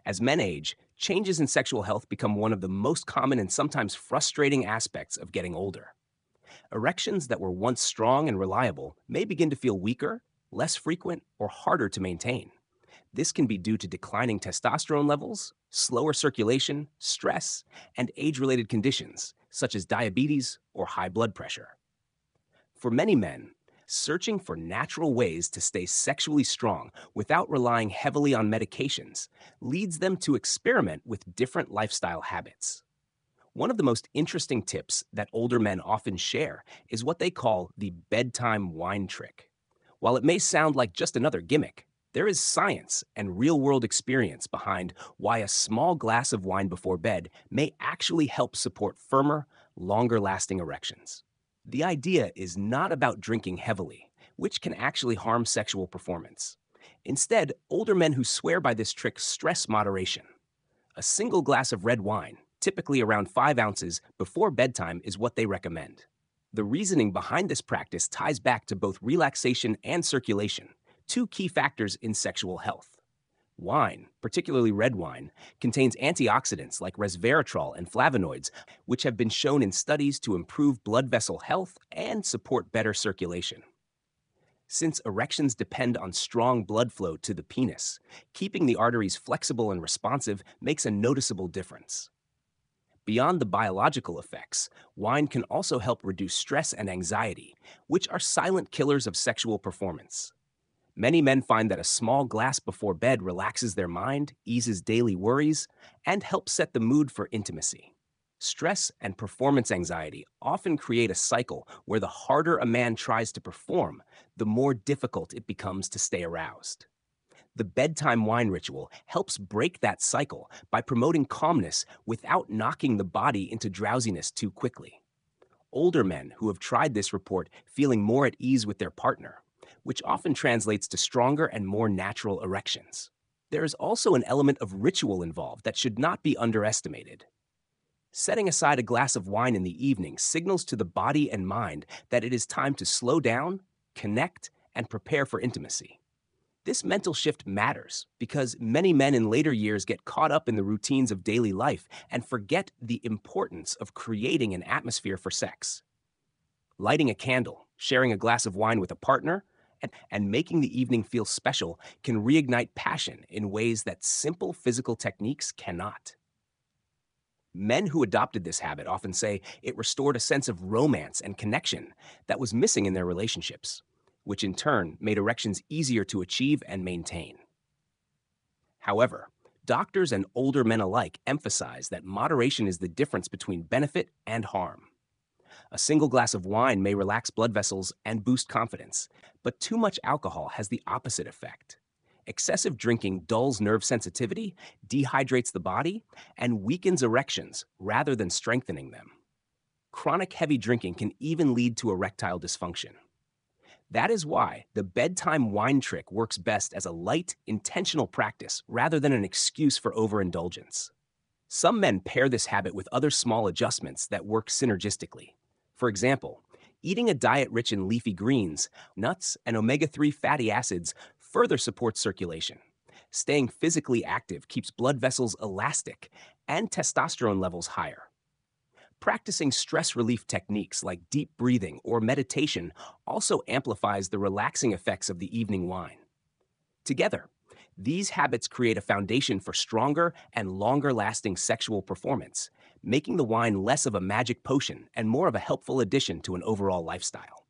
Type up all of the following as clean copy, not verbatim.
As men age, changes in sexual health become one of the most common and sometimes frustrating aspects of getting older. Erections that were once strong and reliable may begin to feel weaker, less frequent, or harder to maintain. This can be due to declining testosterone levels, slower circulation, stress, and age related conditions such as diabetes or high blood pressure. For many men, searching for natural ways to stay sexually strong without relying heavily on medications leads them to experiment with different lifestyle habits. One of the most interesting tips that older men often share is what they call the bedtime wine trick. While it may sound like just another gimmick, there is science and real world experience behind why a small glass of wine before bed may actually help support firmer, longer lasting erections. The idea is not about drinking heavily, which can actually harm sexual performance. Instead, older men who swear by this trick stress moderation. A single glass of red wine, typically around 5 ounces, before bedtime is what they recommend. The reasoning behind this practice ties back to both relaxation and circulation, two key factors in sexual health. Wine, particularly red wine, contains antioxidants like resveratrol and flavonoids, which have been shown in studies to improve blood vessel health and support better circulation. Since erections depend on strong blood flow to the penis, keeping the arteries flexible and responsive makes a noticeable difference. Beyond the biological effects, wine can also help reduce stress and anxiety, which are silent killers of sexual performance. Many men find that a small glass before bed relaxes their mind, eases daily worries, and helps set the mood for intimacy. Stress and performance anxiety often create a cycle where the harder a man tries to perform, the more difficult it becomes to stay aroused. The bedtime wine ritual helps break that cycle by promoting calmness without knocking the body into drowsiness too quickly. Older men who have tried this report feeling more at ease with their partner, which often translates to stronger and more natural erections. There is also an element of ritual involved that should not be underestimated. Setting aside a glass of wine in the evening signals to the body and mind that it is time to slow down, connect, and prepare for intimacy. This mental shift matters because many men in later years get caught up in the routines of daily life and forget the importance of creating an atmosphere for sex. Lighting a candle, sharing a glass of wine with a partner, and making the evening feel special can reignite passion in ways that simple physical techniques cannot. Men who adopted this habit often say it restored a sense of romance and connection that was missing in their relationships, which in turn made erections easier to achieve and maintain. However, doctors and older men alike emphasize that moderation is the difference between benefit and harm. A single glass of wine may relax blood vessels and boost confidence, but too much alcohol has the opposite effect. Excessive drinking dulls nerve sensitivity, dehydrates the body, and weakens erections rather than strengthening them. Chronic heavy drinking can even lead to erectile dysfunction. That is why the bedtime wine trick works best as a light, intentional practice rather than an excuse for overindulgence. Some men pair this habit with other small adjustments that work synergistically. For example, eating a diet rich in leafy greens, nuts, and omega-3 fatty acids further supports circulation. Staying physically active keeps blood vessels elastic and testosterone levels higher. Practicing stress relief techniques like deep breathing or meditation also amplifies the relaxing effects of the evening wine. Together, these habits create a foundation for stronger and longer-lasting sexual performance, making the wine less of a magic potion and more of a helpful addition to an overall lifestyle.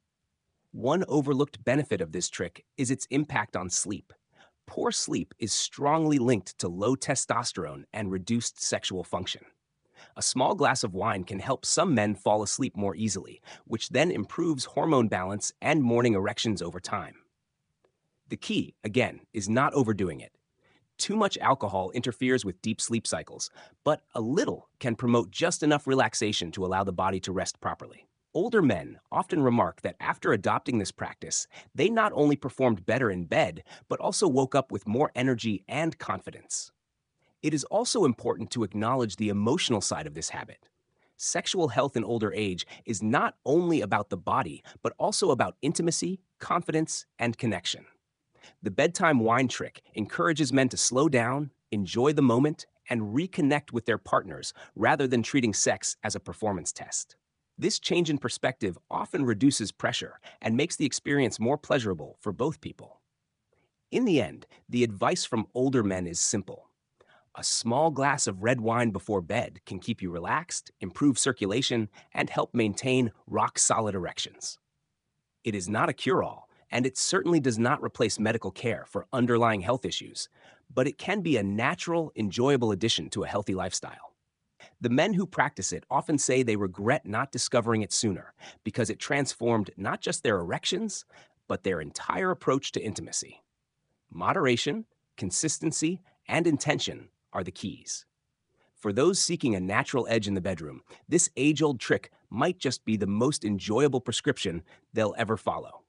One overlooked benefit of this trick is its impact on sleep. Poor sleep is strongly linked to low testosterone and reduced sexual function. A small glass of wine can help some men fall asleep more easily, which then improves hormone balance and morning erections over time. The key, again, is not overdoing it. Too much alcohol interferes with deep sleep cycles, but a little can promote just enough relaxation to allow the body to rest properly. Older men often remark that after adopting this practice, they not only performed better in bed, but also woke up with more energy and confidence. It is also important to acknowledge the emotional side of this habit. Sexual health in older age is not only about the body, but also about intimacy, confidence, and connection. The bedtime wine trick encourages men to slow down, enjoy the moment, and reconnect with their partners rather than treating sex as a performance test. This change in perspective often reduces pressure and makes the experience more pleasurable for both people. In the end, the advice from older men is simple. A small glass of red wine before bed can keep you relaxed, improve circulation, and help maintain rock solid erections. It is not a cure all, and it certainly does not replace medical care for underlying health issues, but it can be a natural, enjoyable addition to a healthy lifestyle. The men who practice it often say they regret not discovering it sooner because it transformed not just their erections, but their entire approach to intimacy. Moderation, consistency, and intention are the keys. For those seeking a natural edge in the bedroom, this age old trick might just be the most enjoyable prescription they'll ever follow.